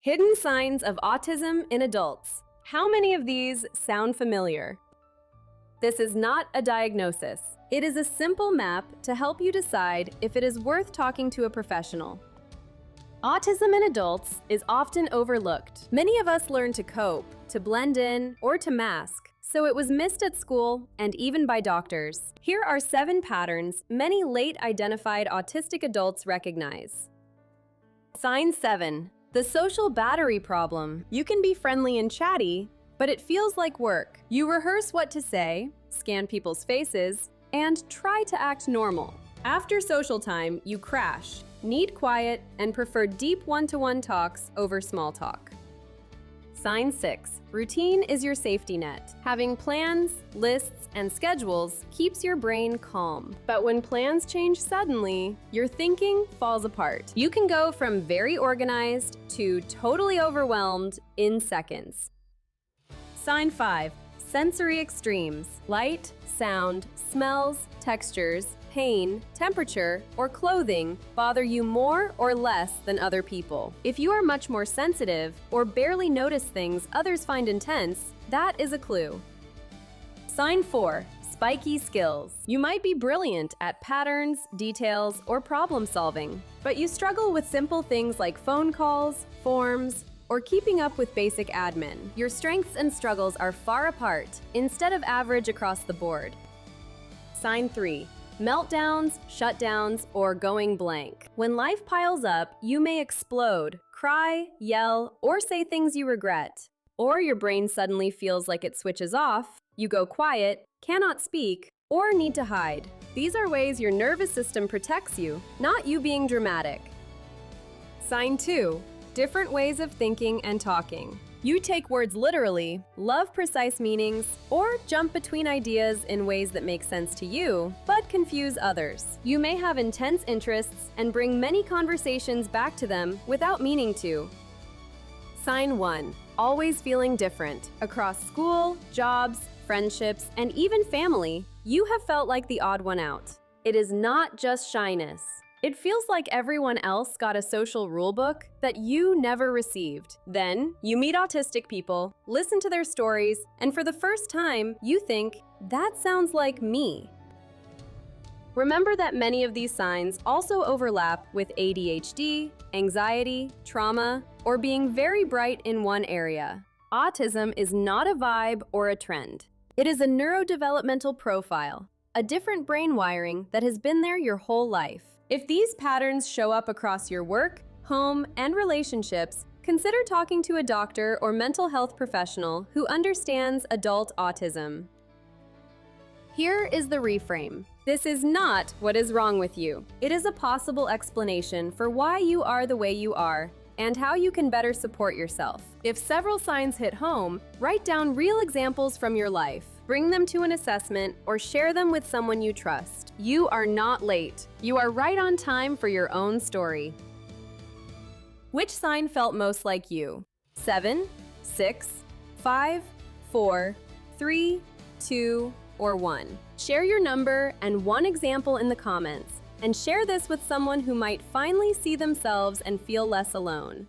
Hidden signs of autism in adults. How many of these sound familiar? This is not a diagnosis. It is a simple map to help you decide if it is worth talking to a professional. Autism in adults is often overlooked. Many of us learn to cope, to blend in, or to mask, so it was missed at school and even by doctors. Here are 7 patterns many late-identified autistic adults recognize. Sign 7. The social battery problem. You can be friendly and chatty, but it feels like work. You rehearse what to say, scan people's faces, and try to act normal. After social time, you crash, need quiet, and prefer deep one-to-one talks over small talk. Sign 6. Routine is your safety net. Having plans, lists, and schedules keeps your brain calm. But when plans change suddenly, your thinking falls apart. You can go from very organized to totally overwhelmed in seconds. Sign 5. Sensory extremes. Light, sound, smells, textures, pain, temperature, or clothing bother you more or less than other people. If you are much more sensitive or barely notice things others find intense, that is a clue. Sign 4. Spiky skills. You might be brilliant at patterns, details, or problem solving, but you struggle with simple things like phone calls, forms, or keeping up with basic admin. Your strengths and struggles are far apart, instead of average across the board. Sign 3. Meltdowns, shutdowns, or going blank. When life piles up, you may explode, cry, yell, or say things you regret. Or your brain suddenly feels like it switches off, you go quiet, cannot speak, or need to hide. These are ways your nervous system protects you, not you being dramatic. Sign 2. Different ways of thinking and talking. You take words literally, love precise meanings, or jump between ideas in ways that make sense to you, but confuse others. You may have intense interests and bring many conversations back to them without meaning to. Sign 1. Always feeling different. Across school, jobs, friendships, and even family, you have felt like the odd one out. It is not just shyness. It feels like everyone else got a social rulebook that you never received. Then, you meet autistic people, listen to their stories, and for the first time, you think, that sounds like me. Remember that many of these signs also overlap with ADHD, anxiety, trauma, or being very bright in one area. Autism is not a vibe or a trend. It is a neurodevelopmental profile, a different brain wiring that has been there your whole life. If these patterns show up across your work, home, and relationships, consider talking to a doctor or mental health professional who understands adult autism. Here is the reframe. This is not what is wrong with you. It is a possible explanation for why you are the way you are and how you can better support yourself. If several signs hit home, write down real examples from your life. Bring them to an assessment or share them with someone you trust. You are not late. You are right on time for your own story. Which sign felt most like you? 7, 6, 5, 4, 3, 2, or 1. Share your number and one example in the comments, and share this with someone who might finally see themselves and feel less alone.